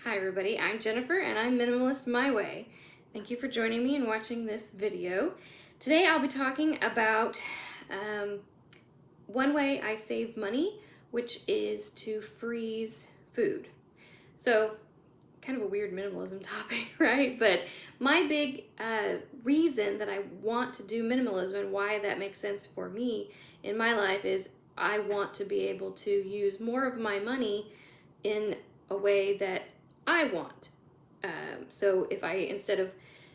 Hi everybody, I'm Jennifer and I'm Minimalist My Way. Thank you for joining me and watching this video. Today I'll be talking about one way I save money, which is to freeze food. So, kind of a weird minimalism topic, right? But my big reason that I want to do minimalism and why that makes sense for me in my life is I want to be able to use more of my money in a way that I want. So if I, instead of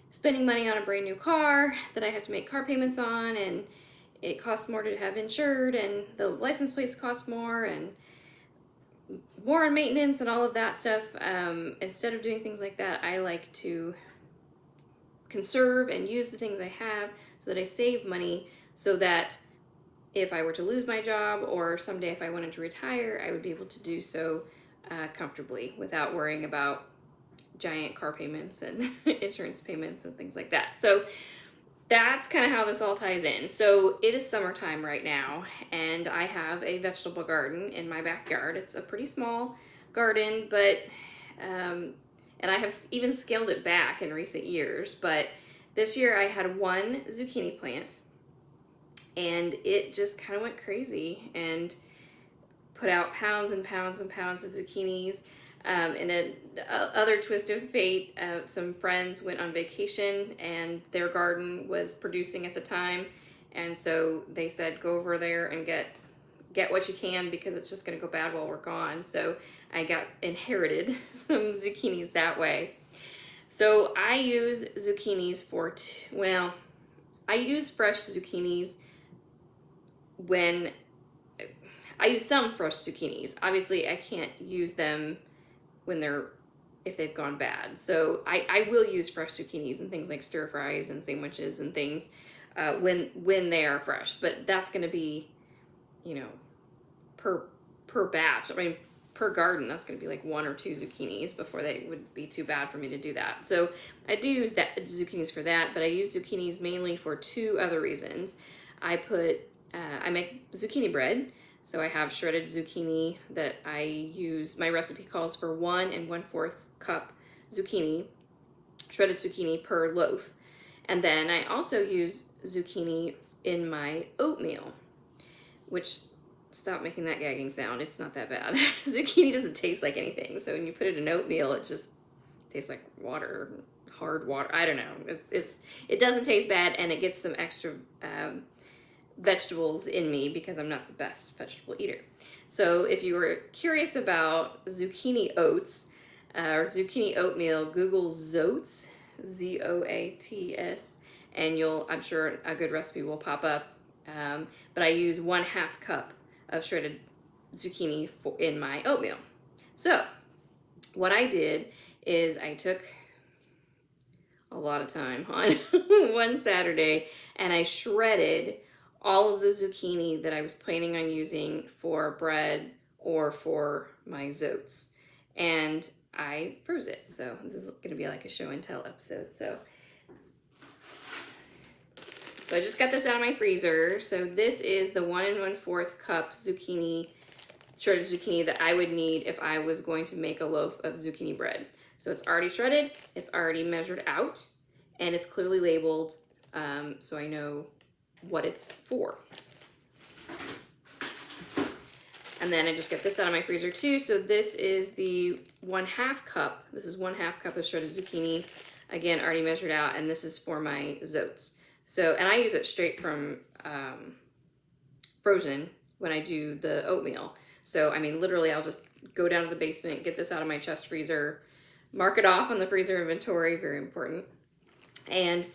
spending money on a brand new car that I have to make car payments on, and it costs more to have insured, and the license plates cost more, and more on maintenance and all of that stuff, instead of doing things like that, I like to conserve and use the things I have so that I save money, so that if I were to lose my job or someday if I wanted to retire, I would be able to do so comfortably without worrying about giant car payments and insurance payments and things like that. So that's kind of how this all ties in. So it is summertime right now, and I have a vegetable garden in my backyard. It's a pretty small garden, but and I have even scaled it back in recent years. But this year I had one zucchini plant, and it just kind of went crazy and put out pounds and pounds and pounds of zucchinis. In another twist of fate, some friends went on vacation and their garden was producing at the time, and so they said go over there and get what you can because it's just going to go bad while we're gone. So I inherited some zucchinis that way. So I use zucchinis for I use fresh zucchinis when I use some fresh zucchinis. Obviously, I can't use them if they've gone bad. So I will use fresh zucchinis and things like stir fries and sandwiches and things when they are fresh. But that's going to be, per batch. I mean, per garden, that's going to be like 1 or 2 zucchinis before they would be too bad for me to do that. So I do use zucchinis for that, but I use zucchinis mainly for 2 other reasons. I make zucchini bread. So I have shredded zucchini that I use. My recipe calls for 1 1/4 cup shredded zucchini per loaf. And then I also use zucchini in my oatmeal, which, stop making that gagging sound. It's not that bad. Zucchini doesn't taste like anything. So when you put it in oatmeal, it just tastes like water, hard water. I don't know. It doesn't taste bad, and it gets some extra vegetables in me because I'm not the best vegetable eater. So if you were curious about zucchini oats or zucchini oatmeal, Google zoats, ZOATS, and I'm sure a good recipe will pop up. But I use 1/2 cup of shredded zucchini in my oatmeal. So what I did is I took a lot of time on one Saturday and I shredded all of the zucchini that I was planning on using for bread or for my zoats, and I froze it. So this is going to be like a show and tell episode. So I just got this out of my freezer. So this is the 1 1/4 cup shredded zucchini that I would need if I was going to make a loaf of zucchini bread. So it's already shredded, it's already measured out, and it's clearly labeled, so I know what it's for. And then I just get this out of my freezer too. So this is the 1/2 cup. This is 1/2 cup of shredded zucchini, again already measured out, and this is for my zoats. So, and I use it straight from frozen when I do the oatmeal. So I mean, literally I'll just go down to the basement, get this out of my chest freezer, mark it off on the freezer inventory, very important, and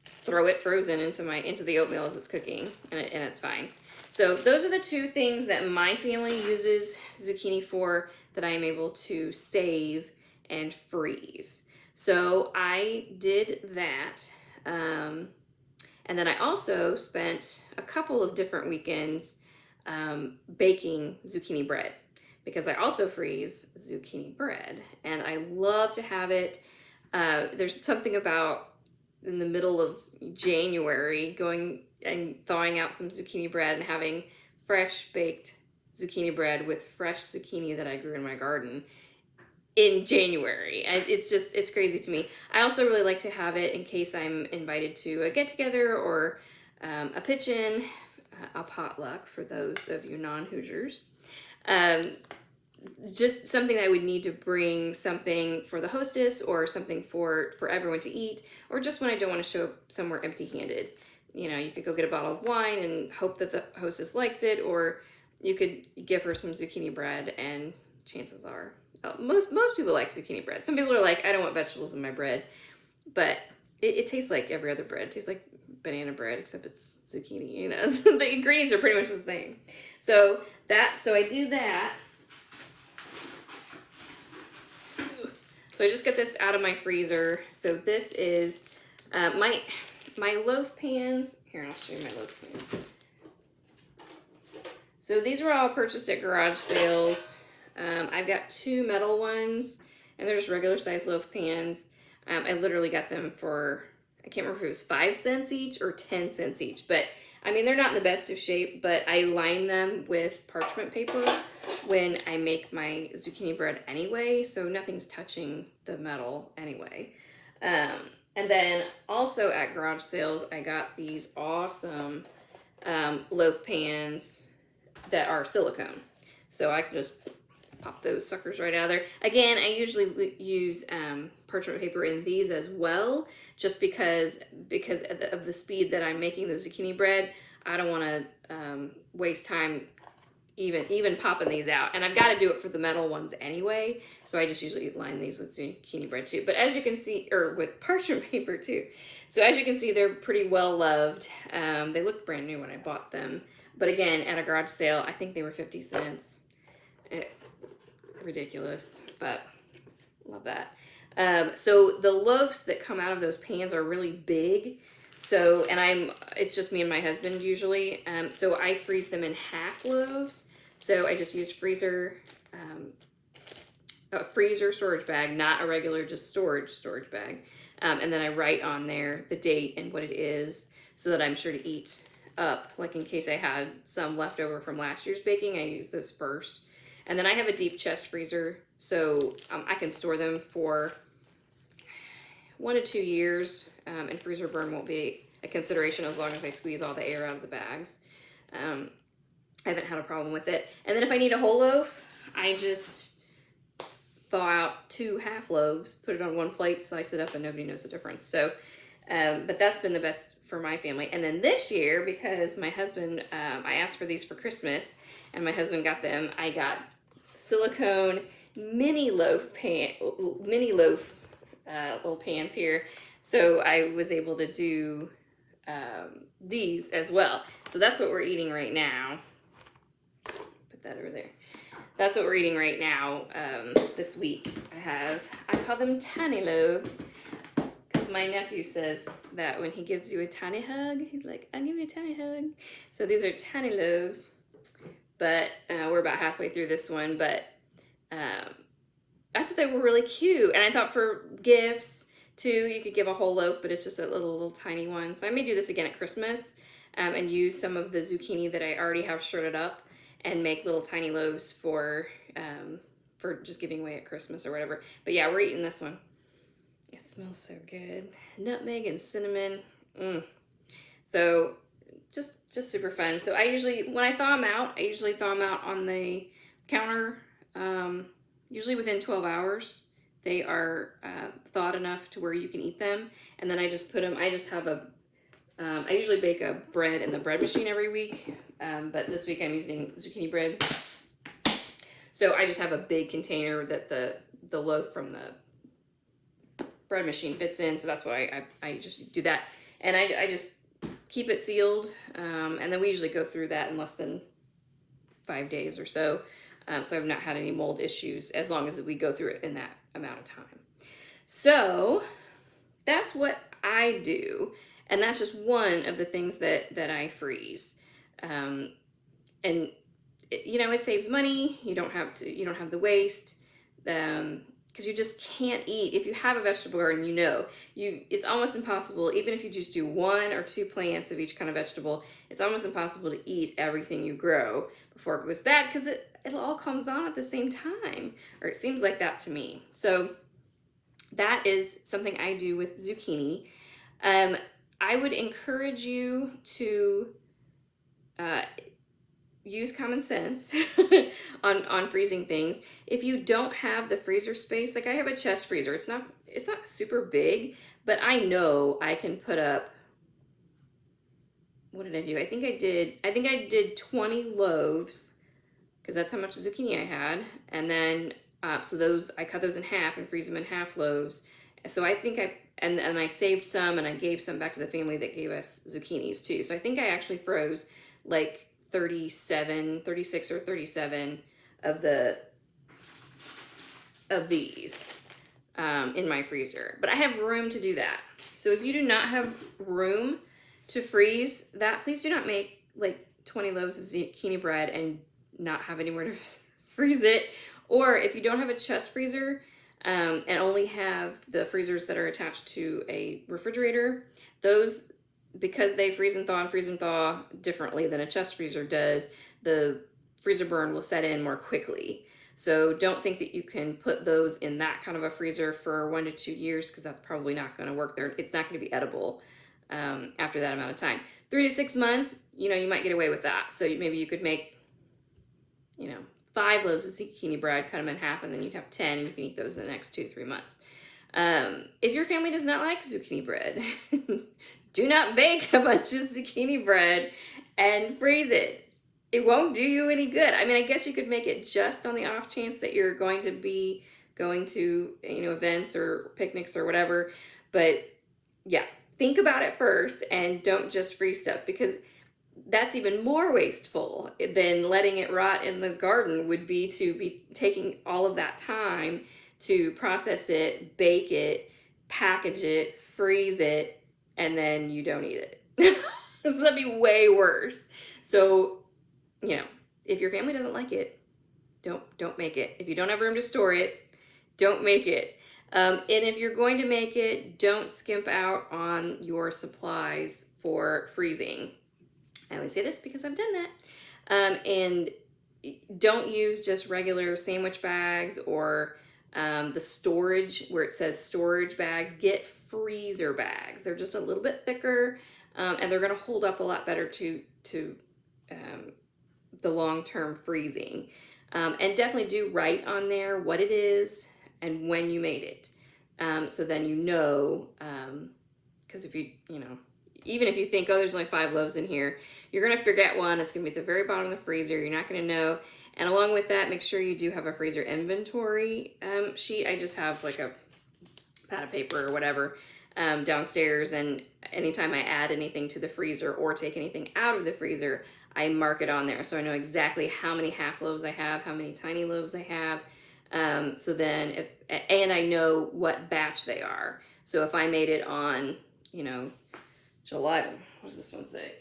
throw it frozen into the oatmeal as it's cooking, and it's fine. So those are the 2 things that my family uses zucchini for that I am able to save and freeze. So I did that, and then I also spent a couple of different weekends baking zucchini bread, because I also freeze zucchini bread, and I love to have it. There's something about in the middle of January going and thawing out some zucchini bread and having fresh baked zucchini bread with fresh zucchini that I grew in my garden. in January. It's crazy to me. I also really like to have it in case I'm invited to a get together or a pitch-in, a potluck for those of you non-Hoosiers. Just something I would need to bring something for the hostess or something for everyone to eat, or just when I don't want to show up somewhere empty-handed. You know, you could go get a bottle of wine and hope that the hostess likes it, or you could give her some zucchini bread, and chances are, most people like zucchini bread. Some people are like, I don't want vegetables in my bread, but it tastes like every other bread. It tastes like banana bread, except it's zucchini, you know. So the ingredients are pretty much the same. So I do that. So I just got this out of my freezer. So this is my loaf pans. Here, I'll show you my loaf pans. So these were all purchased at garage sales. I've got 2 metal ones, and they're just regular size loaf pans. I literally got them for, I can't remember if it was 5 cents each or 10 cents each, but I mean, they're not in the best of shape, but I line them with parchment paper when I make my zucchini bread anyway, so nothing's touching the metal anyway. And then also at garage sales, I got these awesome loaf pans that are silicone. So I can just pop those suckers right out of there. Again, I usually use parchment paper in these as well, just because of the speed that I'm making the zucchini bread. I don't want to waste time even popping these out. And I've got to do it for the metal ones anyway, so I just usually line these with zucchini bread too. But as you can see, or with parchment paper too. So as you can see, they're pretty well loved. They looked brand new when I bought them. But again, at a garage sale, I think they were 50 cents. Ridiculous, but love that. So the loaves that come out of those pans are really big. So, and it's just me and my husband usually. So I freeze them in half loaves. So I just use a freezer storage bag, not a regular just storage bag. And then I write on there the date and what it is, so that I'm sure to eat up. Like in case I had some left over from last year's baking, I use those first. And then I have a deep chest freezer, so I can store them for 1 to 2 years, and freezer burn won't be a consideration as long as I squeeze all the air out of the bags. I haven't had a problem with it. And then if I need a whole loaf, I just thaw out 2 half loaves, put it on one plate, slice it up, and nobody knows the difference. So, but that's been the best for my family. And then this year, because my husband, I asked for these for Christmas, and my husband got them, I got silicone mini loaf little pans here. So I was able to do these as well. So that's what we're eating right now. Put that over there. That's what we're eating right now this week. I call them tiny loaves, because my nephew says that when he gives you a tiny hug, he's like, I'll give you a tiny hug. So these are tiny loaves, but we're about halfway through this one, but I thought they were really cute. And I thought for gifts too, you could give a whole loaf, but it's just a little tiny one. So I may do this again at Christmas and use some of the zucchini that I already have shredded up and make little tiny loaves for just giving away at Christmas or whatever. But yeah, we're eating this one. It smells so good. Nutmeg and cinnamon. So just super fun. So I usually, when I thaw them out, on the counter, usually within 12 hours. They are thawed enough to where you can eat them. And then I just put them, I usually bake a bread in the bread machine every week. But this week I'm using zucchini bread. So I just have a big container that the loaf from the bread machine fits in. So that's why I just do that. And I just keep it sealed. And then we usually go through that in less than 5 days or so. So I've not had any mold issues as long as we go through it in that amount of time. So that's what I do. And that's just one of the things that I freeze. And it saves money. You don't have the waste. Because you just can't eat. If you have a vegetable garden, it's almost impossible, even if you just do 1 or 2 plants of each kind of vegetable, it's almost impossible to eat everything you grow before it goes bad, because it all comes on at the same time, or it seems like that to me. So that is something I do with zucchini. I would encourage you to uh, use common sense on freezing things. If you don't have the freezer space, like I have a chest freezer. It's not super big, but I know I can put up, what did I do? I think I did 20 loaves because that's how much zucchini I had. And then so those, I cut those in half and freeze them in half loaves. So I think and I saved some and I gave some back to the family that gave us zucchinis too. So I think I actually froze like 36 or 37 of these in my freezer. But I have room to do that. So if you do not have room to freeze that, please do not make like 20 loaves of zucchini bread and not have anywhere to freeze it. Or if you don't have a chest freezer and only have the freezers that are attached to a refrigerator, those, because they freeze and thaw differently than a chest freezer does, the freezer burn will set in more quickly. So don't think that you can put those in that kind of a freezer for 1 to 2 years, because that's probably not going to work there. It's not going to be edible after that amount of time. 3 to 6 months, you might get away with that. So maybe you could make, 5 loaves of zucchini bread, cut them in half, and then you'd have 10, and you can eat those in the next 2 to 3 months. If your family does not like zucchini bread, do not bake a bunch of zucchini bread and freeze it. It won't do you any good. I mean, I guess you could make it just on the off chance that you're going to be going to, events or picnics or whatever. But yeah, think about it first and don't just freeze stuff, because that's even more wasteful than letting it rot in the garden would be, to be taking all of that time to process it, bake it, package it, freeze it, and then you don't eat it. So that'd be way worse. So, if your family doesn't like it, don't make it. If you don't have room to store it, don't make it. And if you're going to make it, don't skimp out on your supplies for freezing. I only say this because I've done that. And don't use just regular sandwich bags or the storage where it says storage bags. Get freezer bags. They're just a little bit thicker, and they're going to hold up a lot better to the long-term freezing. And definitely do write on there what it is and when you made it. So then because if even if you think, oh, there's only 5 loaves in here, you're going to forget one. It's going to be at the very bottom of the freezer. You're not going to know. And along with that, make sure you do have a freezer inventory sheet. I just have like a pad of paper or whatever downstairs. And anytime I add anything to the freezer or take anything out of the freezer, I mark it on there. So I know exactly how many half loaves I have, how many tiny loaves I have. So then and I know what batch they are. So if I made it on, July, what does this one say?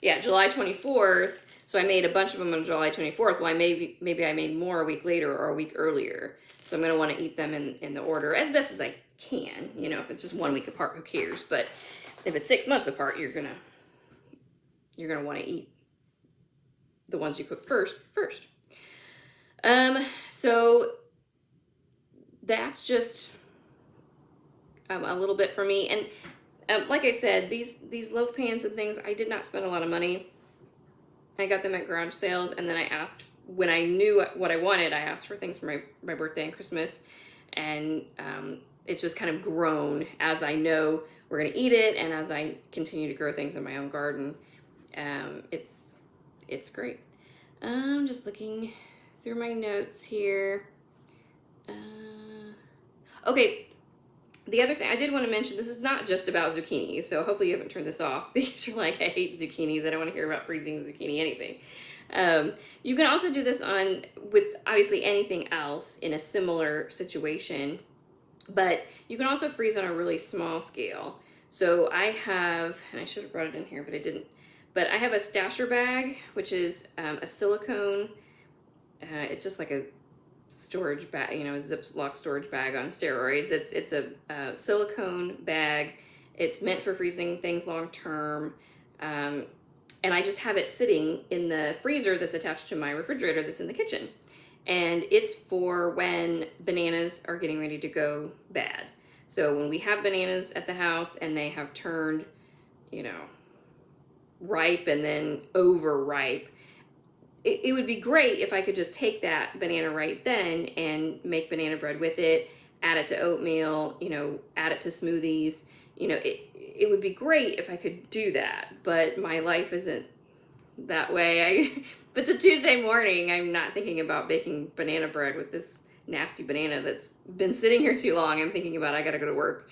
Yeah, July 24th. So I made a bunch of them on July 24th. Well, maybe I made more a week later or a week earlier. So I'm going to want to eat them in the order as best as I can. If it's just 1 week apart, who cares? But if it's 6 months apart, you're gonna want to eat the ones you cook first. So that's just a little bit for me. And like I said, these loaf pans and things, I did not spend a lot of money. I got them at garage sales, and then I asked, when I knew what I wanted, I asked for things for my birthday and Christmas, and it's just kind of grown as I know we're going to eat it, and as I continue to grow things in my own garden. It's great. I'm just looking through my notes here. Okay. The other thing I did want to mention, this is not just about zucchini, so hopefully you haven't turned this off because you're like, I hate zucchinis. I don't want to hear about freezing zucchini anything. You can also do this with obviously anything else in a similar situation, but you can also freeze on a really small scale. So I have, and I should have brought it in here, but I didn't, but I have a stasher bag, which is a silicone. It's just like a storage bag, a Ziploc storage bag on steroids. It's a silicone bag. It's meant for freezing things long term. and I just have it sitting in the freezer that's attached to my refrigerator that's in the kitchen. And it's for when bananas are getting ready to go bad. So when we have bananas at the house and they have turned, you know, ripe and then overripe, it would be great if I could just take that banana right then and make banana bread with it, add it to oatmeal, you know, add it to smoothies. You know, it would be great if I could do that, but my life isn't that way. If it's a Tuesday morning, I'm not thinking about baking banana bread with this nasty banana that's been sitting here too long. I'm thinking about I gotta go to work,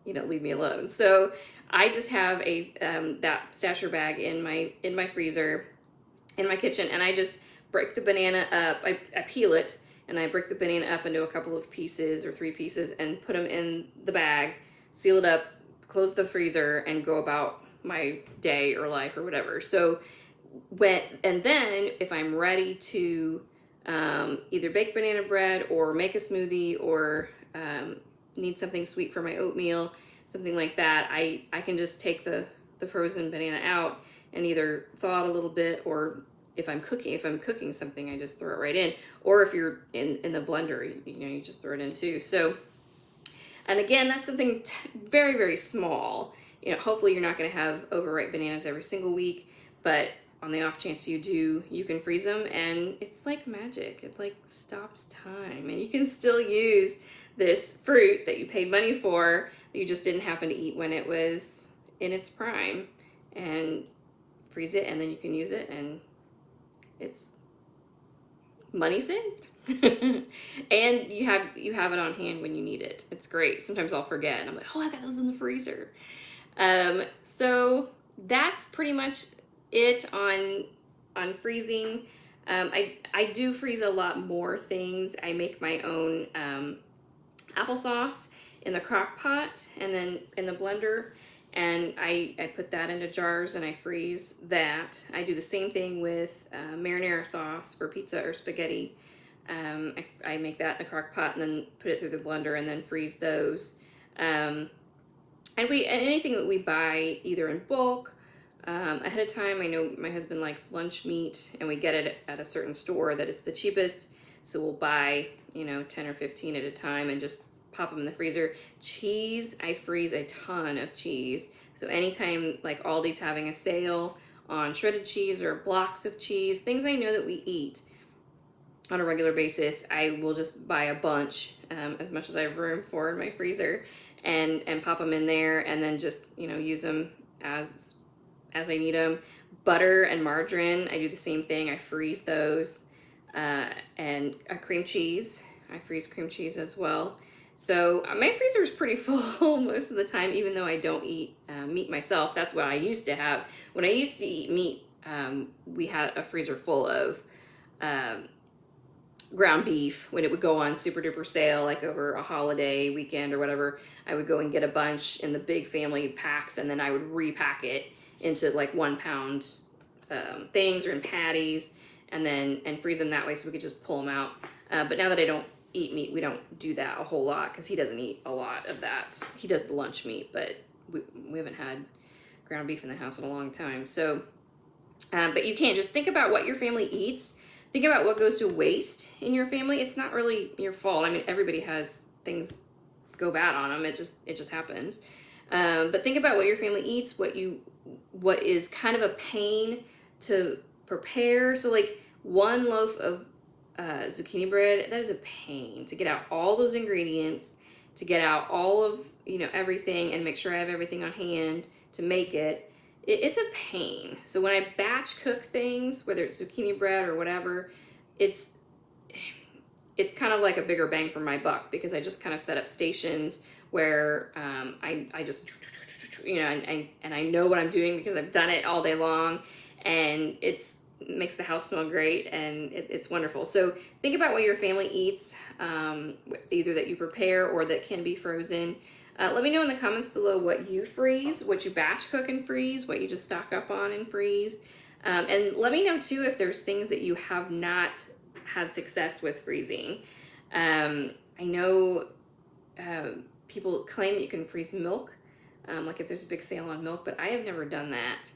you know, leave me alone. So I just have a that stasher bag in my freezer in my kitchen, and I just break the banana up. I peel it and I break the banana up into a couple of pieces or 3 pieces and put them in the bag, seal it up, close the freezer, and go about my day or life or whatever. So and then if I'm ready to either bake banana bread or make a smoothie or need something sweet for my oatmeal, something like that, I can just take the frozen banana out and either thaw it a little bit, or if I'm cooking something, I just throw it right in. Or if you're in the blender, you know, you just throw it in too. So, and again, that's something very, very small. You know, hopefully you're not going to have overripe bananas every single week, but on the off chance you do, you can freeze them, and it's like magic. It like stops time, and you can still use this fruit that you paid money for that you just didn't happen to eat when it was in its prime, and freeze it, and then you can use it, and it's money saved. And you have it on hand when you need it. It's great. Sometimes I'll forget and I'm like, oh, I got those in the freezer. So that's pretty much it on freezing. I do freeze a lot more things. I make my own applesauce in the crock pot and then in the blender, and I put that into jars and I freeze that. I do the same thing with marinara sauce for pizza or spaghetti. I make that in a crock pot and then put it through the blender and then freeze those. And anything that we buy either in bulk ahead of time. I know my husband likes lunch meat, and we get it at a certain store that it's the cheapest. So we'll buy, you know, 10 or 15 at a time and just pop them in the freezer. Cheese, I freeze a ton of cheese. So anytime like Aldi's having a sale on shredded cheese or blocks of cheese, things I know that we eat on a regular basis, I will just buy a bunch, as much as I have room for in my freezer, and pop them in there, and then just, you know, use them as I need them. Butter and margarine, I do the same thing. I freeze those, and a cream cheese. I freeze cream cheese as well. So my freezer is pretty full most of the time, even though I don't eat meat myself. That's what I used to have. When I used to eat meat, we had a freezer full of ground beef. When it would go on super duper sale, like over a holiday weekend or whatever, I would go and get a bunch in the big family packs, and then I would repack it into like 1 pound things or in patties, and freeze them that way so we could just pull them out. But now that I don't eat meat, we don't do that a whole lot because he doesn't eat a lot of that. He does the lunch meat, but we haven't had ground beef in the house in a long time. So, but you can't just think about what your family eats. Think about what goes to waste in your family. It's not really your fault. I mean, everybody has things go bad on them. It just happens. But think about what your family eats, what is kind of a pain to prepare. So like 1 loaf of zucchini bread, that is a pain to get out all those ingredients, to get out all of, you know, everything, and make sure I have everything on hand to make it. It's a pain. So when I batch cook things, whether it's zucchini bread or whatever, it's kind of like a bigger bang for my buck, because I just kind of set up stations where I just, you know, and I know what I'm doing because I've done it all day long, and it's makes the house smell great, and it's wonderful. So think about what your family eats, either that you prepare or that can be frozen. Let me know in the comments below what you freeze, what you batch cook and freeze, what you just stock up on and freeze. And let me know too if there's things that you have not had success with freezing. I know people claim that you can freeze milk, like if there's a big sale on milk, but I have never done that.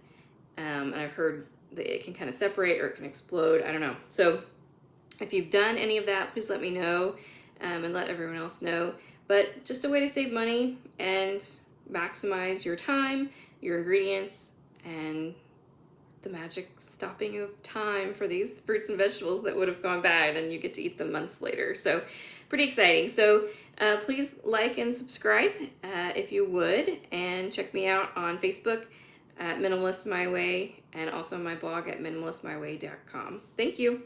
and I've heard that it can kind of separate or it can explode. I don't know. So if you've done any of that, please let me know, and let everyone else know. But just a way to save money and maximize your time, your ingredients, and the magic stopping of time for these fruits and vegetables that would have gone bad, and you get to eat them months later. So pretty exciting. So please like and subscribe if you would, and check me out on Facebook at Minimalist My Way, and also my blog at minimalistmyway.com. Thank you.